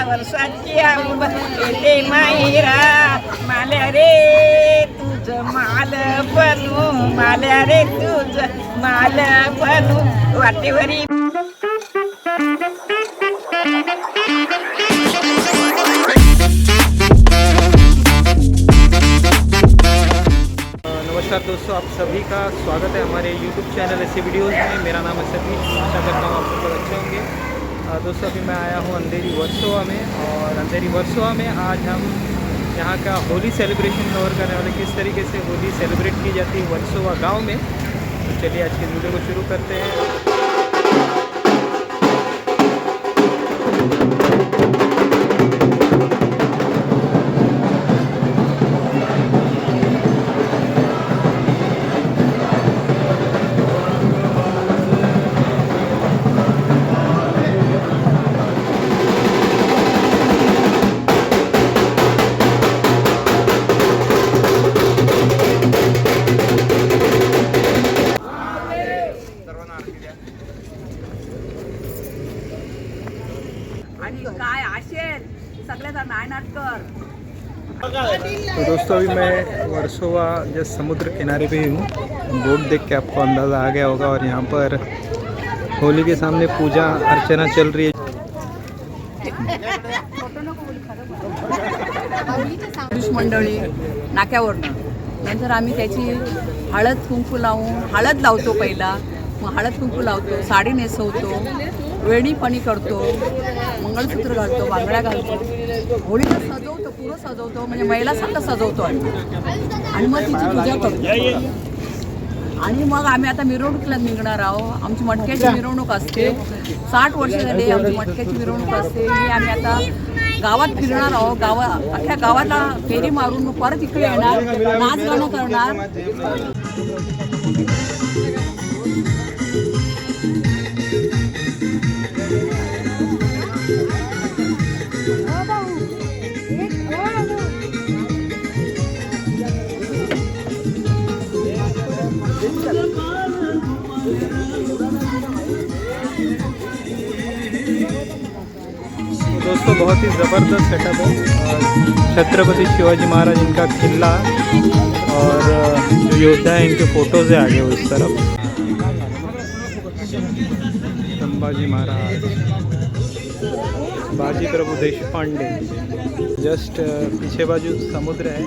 वर्षाची मायरा माल्या रे तुझ माल बनू माल्या रे तुझ माल बनू वाटेवरी. नमस्कार दोस्तों, आप सभी का स्वागत है हमारे YouTube चैनल ऐसे वीडियोज़ में. मेरा नाम है सतीश. आशा करता हूँ आप सब लोग अच्छे होंगे. दोस्तों अभी मैं आया हूँ अंधेरी वर्सोवा में, और अंधेरी वर्सोवा में आज हम यहाँ का होली सेलिब्रेशन कवर करने वाले, किस तरीके से होली सेलिब्रेट की जाती है वर्सोवा गांव में. तो चलिए आज के वीडियो को शुरू करते हैं. तो दोस्तों अभी मैं वर्सोवा जस्ट समुद्र किनारे पे हूँ. बोट देख के आपको अंदाज़ा आ गया होगा. और यहाँ पर होली के सामने पूजा अर्चना चल रही है. पुरुष मंडळी नाक्यावरनं नंतर आम्ही त्याची हळद कुंकू हळद लावतो. पहिला मग हळद कुंकू लावतो, साडी नेसवतो, वेणीपणी करतो, मंगळसूत्र घालतो, बांगड्या घालतो, होळीला सजवतो, पुरं सजवतो, म्हणजे महिलासारखं सजवतो आणि मग तिची पूजा करतो. आणि मग आम्ही आता मिरवणुकीला निघणार आहोत. आमची मटक्याची मिरवणूक असते. 60 वर्ष झाली आमची मटक्याची मिरवणूक असते. ही आम्ही आता गावात फिरणार आहोत. अख्ख्या गावाला फेरी मारून मग परत इकडे येणार, नाच गाणं करणार. दोस्तों बहुत ही ज़बरदस्त सेटअप है. छत्रपति शिवाजी महाराज इनका किला और जो योद्धा है इनके फ़ोटोज़ है आगे उस तरफ. संभाजी महाराज, बाजी प्रभु देशपांडे. जस्ट पीछे बाजू समुद्र है.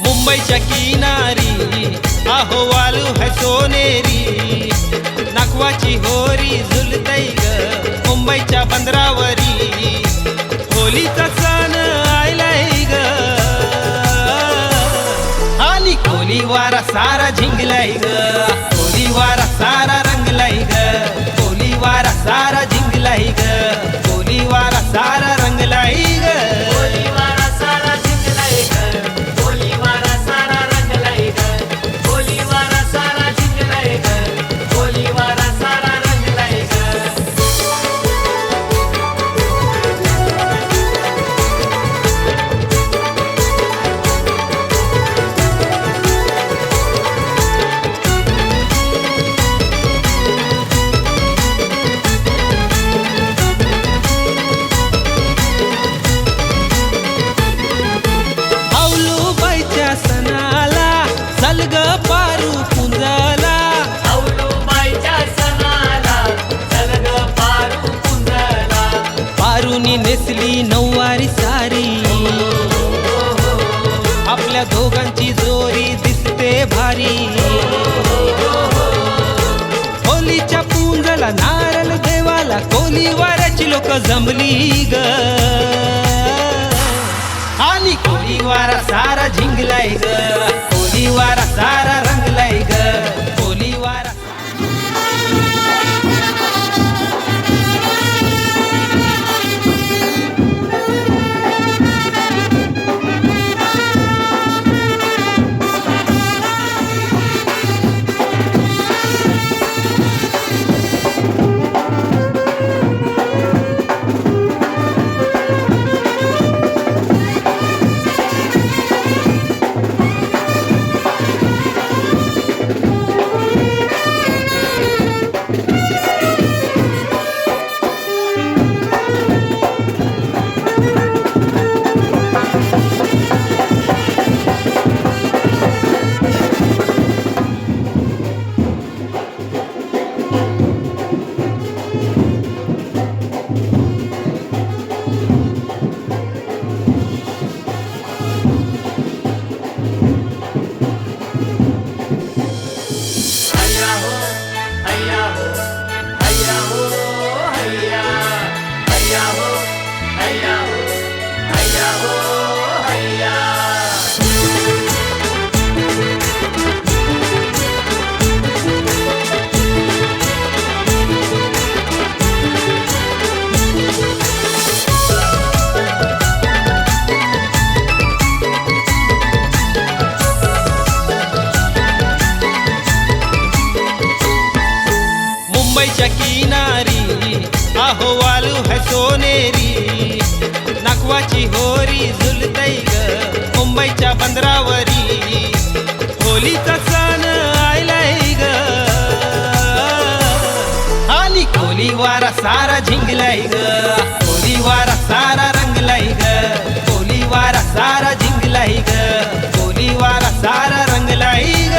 मुंबईच्या किनारी अहवालू है सोनेरी, नागवाची होरी झुलतई ग मुंबईच्या बंदरावरी. होलीचा सण आयलाय ग आणि कोली वारा सारा झिंगलाय ग. कोली वारा सारा रंगलाय ग. कोली वारा सारा झिंगलाय ग. कोली वारा सारा रंगलाय ग. कोली वारा सारा झिंगलाय ग. कोली वारा सारा रंगलाय आपल्या दोघांची जोरी दिसते भारी. होलीच्या पुंजला नारळ देवाला कोलीवाऱ्याची लोक जमली ग. आणि कोलीवारा सारा झिंगलाय ग, कोलीवारा सारा रंगलाय ग, कोलीवारा. मुंबईच्या किनारी अहवालू है सोनेरी, नागवाची होरी झुलतई ग मुंबईच्या बंदरावरी. होलीचा सण आयलाय ग, आणि कोलीवारा सारा झिंगलाय ग, कोलीवारा सारा रंगलाय ग, कोलीवारा सारा झिंगलाय ग, कोलीवारा सारा रंगलाय ग.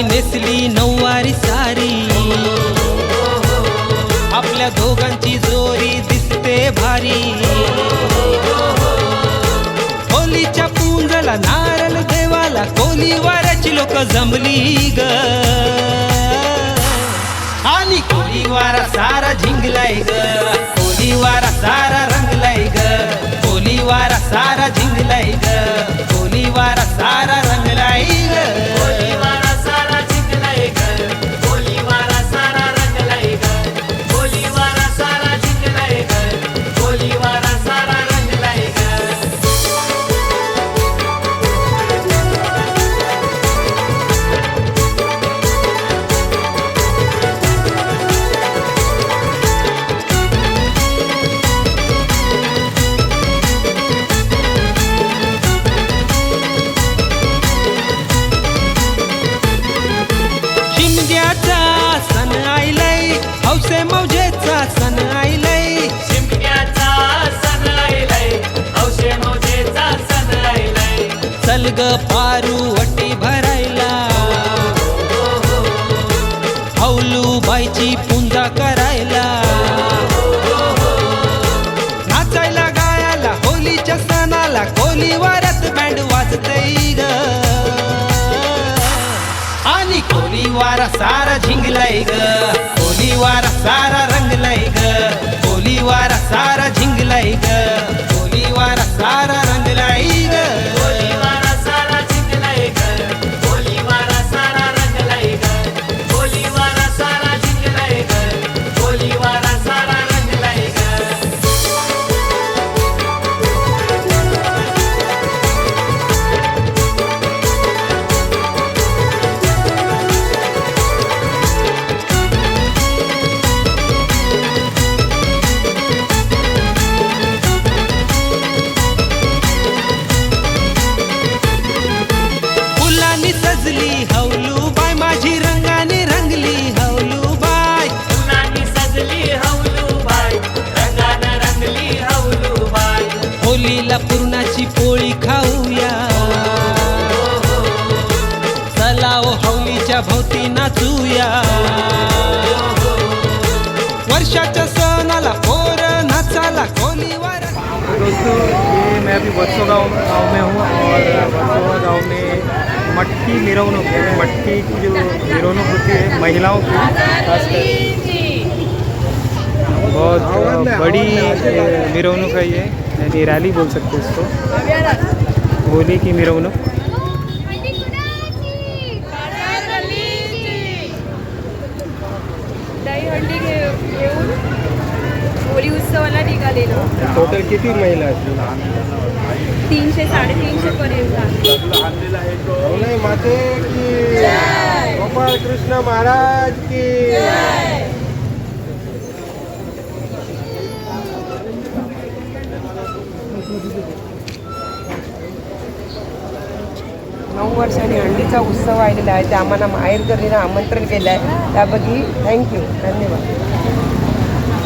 नेसली नऊवारी सारी, आपल्या दोघांची जोरी दिसते भारी. होलीच्या पुंजला नारळ देवाला कोलीवाऱ्याची लोक जमली ग. आणि कोलीवारा सारा झिंगलाय ग, कोलीवारा सारा रंगलाय ग, कोलीवारा सारा झिंगलाय ग, कोलीवारा सारा रंगलाय ग. सण आईलय, हौसे मौजेचा सण आईलय, शिमग्याचा सण आईलय, हौसे मौजेचा सण आईलय. चल ग पारू वटी भरायला, हौलू बाईची पूजा करायला. नाचायला गायाला होलीच्या सणाला कोलीवाऱ्यात बँड वाजतई ग. आणि कोलीवारा सारा झिंगलाय ग, कोलीवारा सारा रंगलाय ग, कोलीवारा सारा झिंगलाय ग, कोलीवारा सारा रंगलाय ग. कोलीवारा सारा झिंगलाय ग, कोलीवारा सारा रंगलाय ग, कोलीवारा सारा झिंगलाय ग, कोलीवारा सारा रंगलाय ग. होळीच्या भोवती नाचूया वर्षाच्या सणाला पोर नाचाला कोलीवार। तो दोस्तों ये मैं अभी वर्सो गांव में हूँ और वर्सो गांव में मटकी मिरवणूक है। मटकी की जो मिरवणूक होती है महिलाओं की खासकर बहुत बड़ी मिरवणूक है ये, यानी रैली बोल सकते हैं इसको, होली की मिरवणूक। दहीहंडी घेऊन होळी उत्सवाला निघालेलो। टोटल किती महिला आहेत? 300-350 पर्यंत। माते की गोपाल कृष्ण महाराज की। 9 वर्षांनी हंडीचा उत्सव आलेला आहे, ते आम्हाला माहेरकरीनं आमंत्रण केलं आहे, त्याबद्दल थँक्यू, धन्यवाद।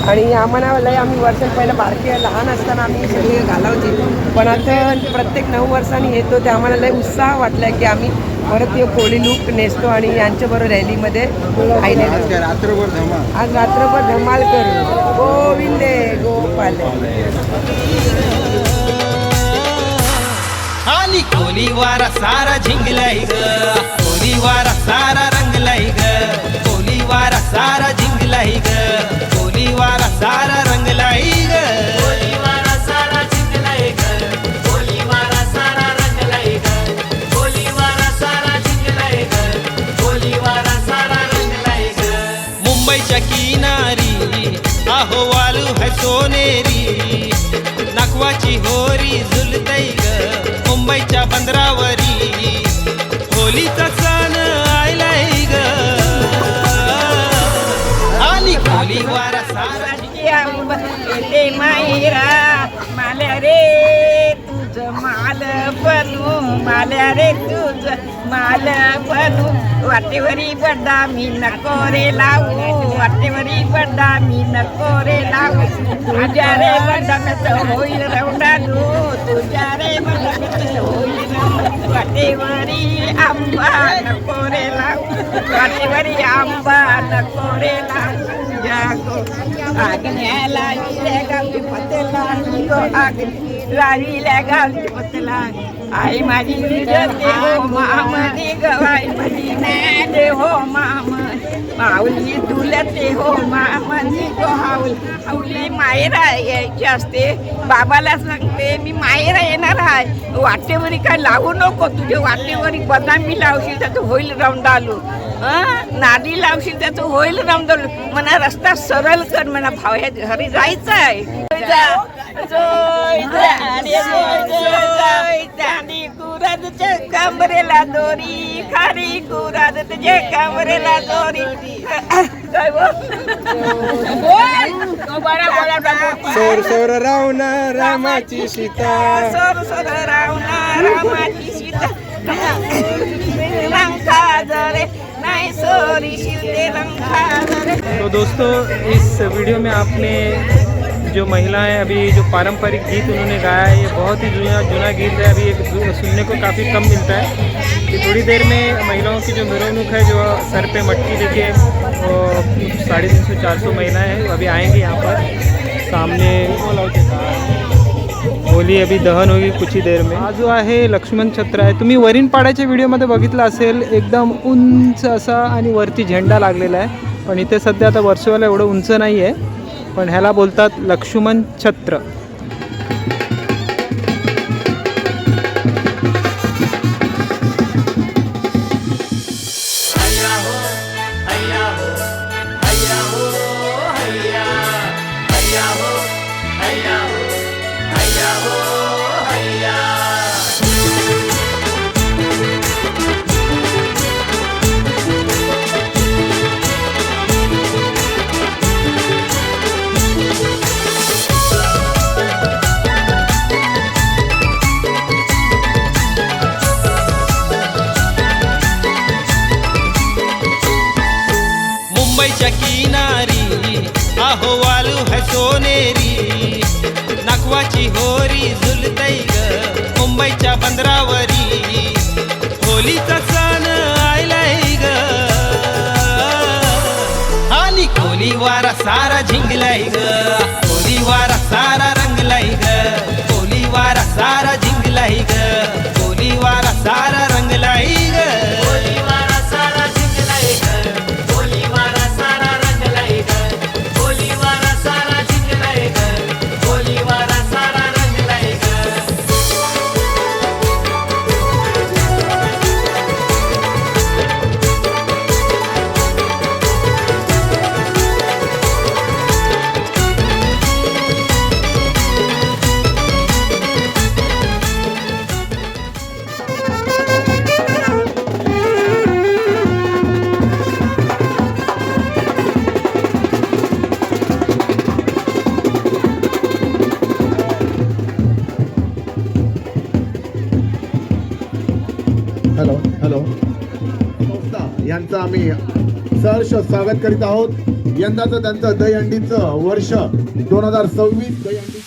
आणि आम्हाला लय आम्ही वर्षात पहिलं बारके लहान असताना आम्ही सगळे घालावते, पण आता प्रत्येक 9 वर्षांनी येतो ते आम्हाला लय उत्साह वाटला की आम्ही परत ते कोळी लूक नेसतो आणि यांच्याबरोबर रॅलीमध्ये रात्रभर धमाल, आज रात्रभर धमाल करू। गोविंदे गोपाल। आली कोलीवारा सारा झिंगलाई ग, कोलीवारा सारा रंगलाई ग, कोलीवारा सारा झिंगलाई ग, कोलीवारा सारा रंगलाई ग। कोलीवारा सारा झिंगलाई ग, कोलीवारा सारा रंगलाई ग, कोलीवारा सारा झिंगलाई ग, कोलीवारा सारा रंगलाई ग। मुंबईच्या किनारी आहो वालू है सोनेरी, नाकवाची होरी झुलतई ग, मुंबईच्या बंदरावरी होलीचा सण आयलाय ग। आली कोलीवारा सारा येते मायरा माल्या रे तुझ माल बनू, माल्या रे तुझ माल बनू, वाटेवरी बड्डा मी नको रे लावू, वाटेवरी बड्डा मी नको रे लावू, तुझ्या रे बड्डा होईल रवडालू, तुझ्या रे बड्डा होईल वाटेवरी आंबा नको रे लावू, वाटेवरी आंबा नको रे लावू, जागो आगण्याला इले गावची पतला गो आगणी राणीला गावची पतला, आई माझी दे हो मामनी गवाई माझी दे हो मामनी, माऊली तुला ते हो मामनी गो हाऊल, हाऊली मायरा यायची असते, बाबाला सांगते मी मायरा येणार आहे, वाटेवरी काय लावू नको, तुझ्या वाटेवरी बदामी लावशील तर होईल रौंडालू, नाडी लावशील त्याचं होईल रमदल, म्हणा रस्ता सरळ कर, म्हणा भाव्या घरी जायचं आहे। कुरादच्या कमरेला दोरी, खारी कुरादच्या कमरेला दोरी, काय सोर सोर रावणा रामाची सीता, सोर सोर रावणा रामाची सीता, लंका जरे नहीं सोरी शिलते लंका जरे। तो दोस्तों इस वीडियो में आपने जो महिलाएं अभी जो पारंपरिक गीत उन्होंने गाया है, ये बहुत ही जुना गीत है, अभी एक सुनने को काफ़ी कम मिलता है। कि थोड़ी देर में महिलाओं की जो मिरवणूक है, जो सर पे मटकी लेके 350-400 महिलाएं हैं, अभी आएंगी यहाँ पर सामने, होली अभी दहन होगी कुछ ही देर में। हा जो आहे लक्ष्मण छत्र आहे, तुम्ही वरीणपाड्याच्या व्हिडिओमध्ये बघितलं असेल, एकदम उंच असा आणि वरती झेंडा लागलेला आहे, पण इथे सध्या आता वर्सोवाला एवढं उंच नाही आहे, पण ह्याला बोलतात लक्ष्मण छत्र। मुंबईच्या किनारी आहो वालू है सोनेरी, नाकवाची होरी झुलतई ग, मुंबईच्या बंदरावरी होलीचा सण आयलाय ग। सारा झिंगलाय ग होली वारा सारा रंगलाय ग होली वारा सारा झिंगलाय ग होली वारा सारा रंगलाय ग होली वारा सारा जिंकलाय ग होली वारा सारा रंगलाय ग होली वारा सारा जिंकलाय ग होली वारा सारा रंगलाय ग हॅलो हॅलो संस्था यांचं आम्ही सहर्ष स्वागत करीत आहोत. यंदाचं त्यांचं दहीहंडीचं वर्ष 2026 दहीहंडी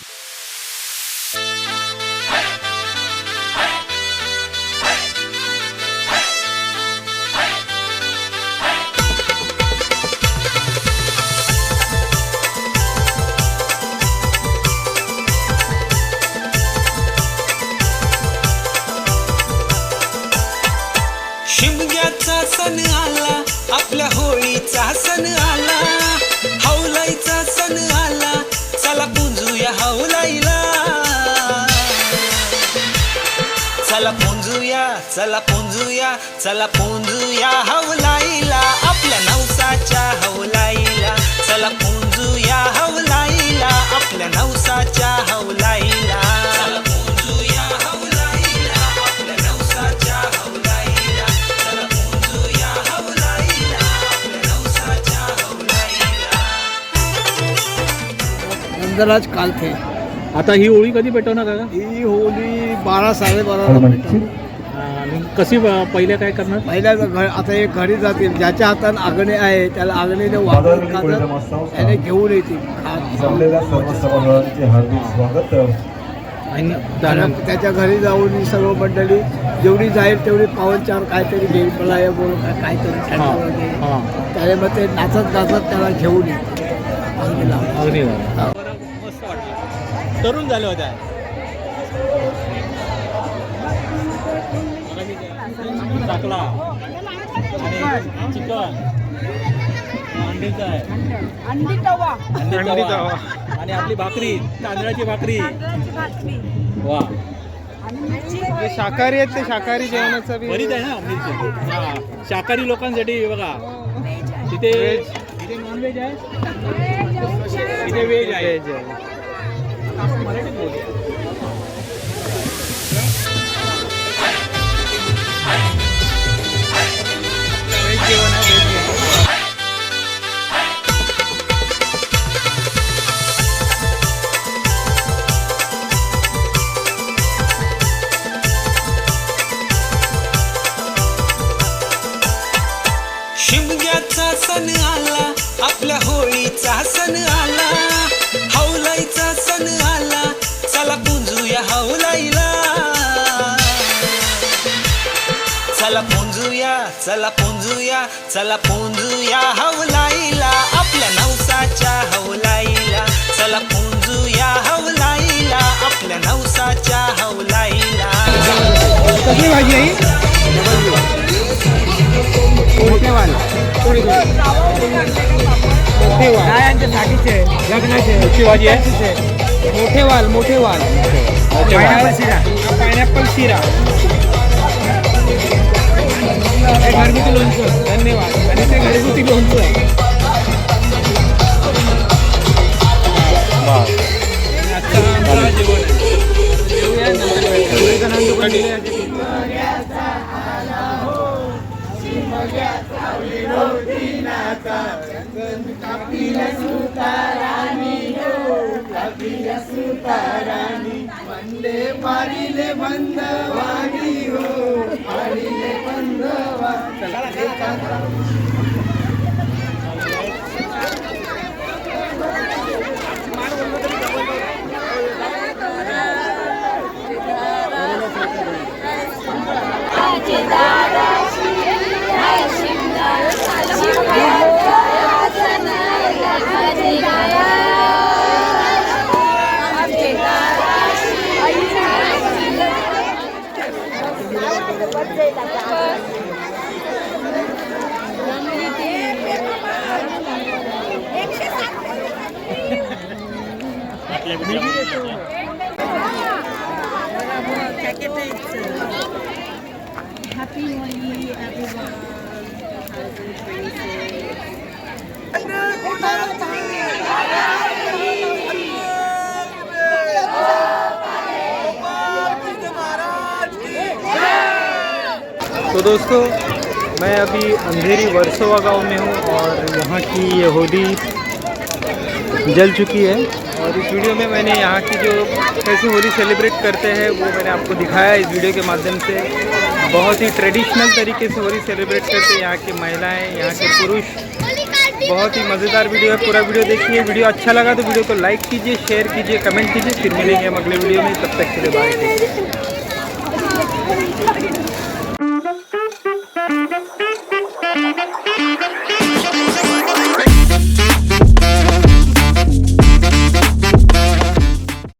शिमग्याचा सण आला आपल्या होळीचा सण आला हौलाईचा सण आला चला पुंजूया हौलाईला चला पुंजूया चला पुंजूया चला पुंजूया हौलाईला आपल्या नवसाच्या हौलाईला चला पुंजूया हौलाईला आपल्या नवसाच्या हौलाईला चला पुंजूया हौलाईला आपल्या नवसाच्या हौलाईला चला पुंजूया हौलाईला आपल्या नवसाच्या हौलाईला नंदराज कालथे. आता ही होळी कधी पेटवणार काका ही होळी 12-12:30 आणि कशी पहिल्या काय करणार पहिल्या घर आता एक घरी जातील ज्याच्या हातात आगणे आहे त्याला आगणीने वापरून खातात त्याने घेऊन येतील आणि त्याच्या घरी जाऊन ही सर्व मंडळी जेवढी जाईल तेवढी पावनचार काहीतरी घेईल मला हे बोलून काहीतरी त्याने मग ते नाचत नाचत त्याला घेऊन येतील अगदीला. अगदी मस्त वाटलं तरुण झाले होते टाकला आणि चिकन अंडीचा आहे अंडी तवा आणि आपली भाकरी तांदळाची भाकरी वा शाकाहारी आहेत ते शाकाहारी जेवणाचं बरीच आहे ना आमची शाकाहारी लोकांसाठी बघा तिथे तिथे नॉनव्हेज आहे तिथे व्हेज आहे मराठीत बोलूया. व्हेज जेवण आहे व्हेज जेवण शिमग्याचा सण आला आपल्या होळीचा सण आला हौलाईचा सण आला चला पुंजूया हौलाईला चला पुंजूया चला पुंजूया चला पुंजूया हौलाईला आपल्या नवसाच्या हौलाईला चला पुंजूया हौलाईला आपल्या नवसाच्या हौलाईला कसली भाजी आहे लग्नाची भाजी आहे मोठे वाल पायनॅपल शिरा घरगुती लोणचं धन्यवाद आणि ते घरगुती लोणचं आहे वंदे मारिले बंदवानी हो मारिले बंदवा शिमला तो दोस्तों मैं अभी अंधेरी वर्सोवा गांव में हूँ और यहाँ की ये होली जल चुकी है और इस वीडियो में मैंने यहाँ की जो कैसे होली सेलिब्रेट करते हैं वो मैंने आपको दिखाया इस वीडियो के माध्यम से। बहुत ही ट्रेडिशनल तरीके से होली सेलिब्रेट करते हैं यहाँ की महिलाएं, यहाँ के पुरुष। बहुत ही मज़ेदार वीडियो है, पूरा वीडियो देखिए। वीडियो अच्छा लगा तो वीडियो को लाइक कीजिए, शेयर कीजिए, कमेंट कीजिए। फिर मिलेंगे हम अगले वीडियो में, तब तक के लिए बाय।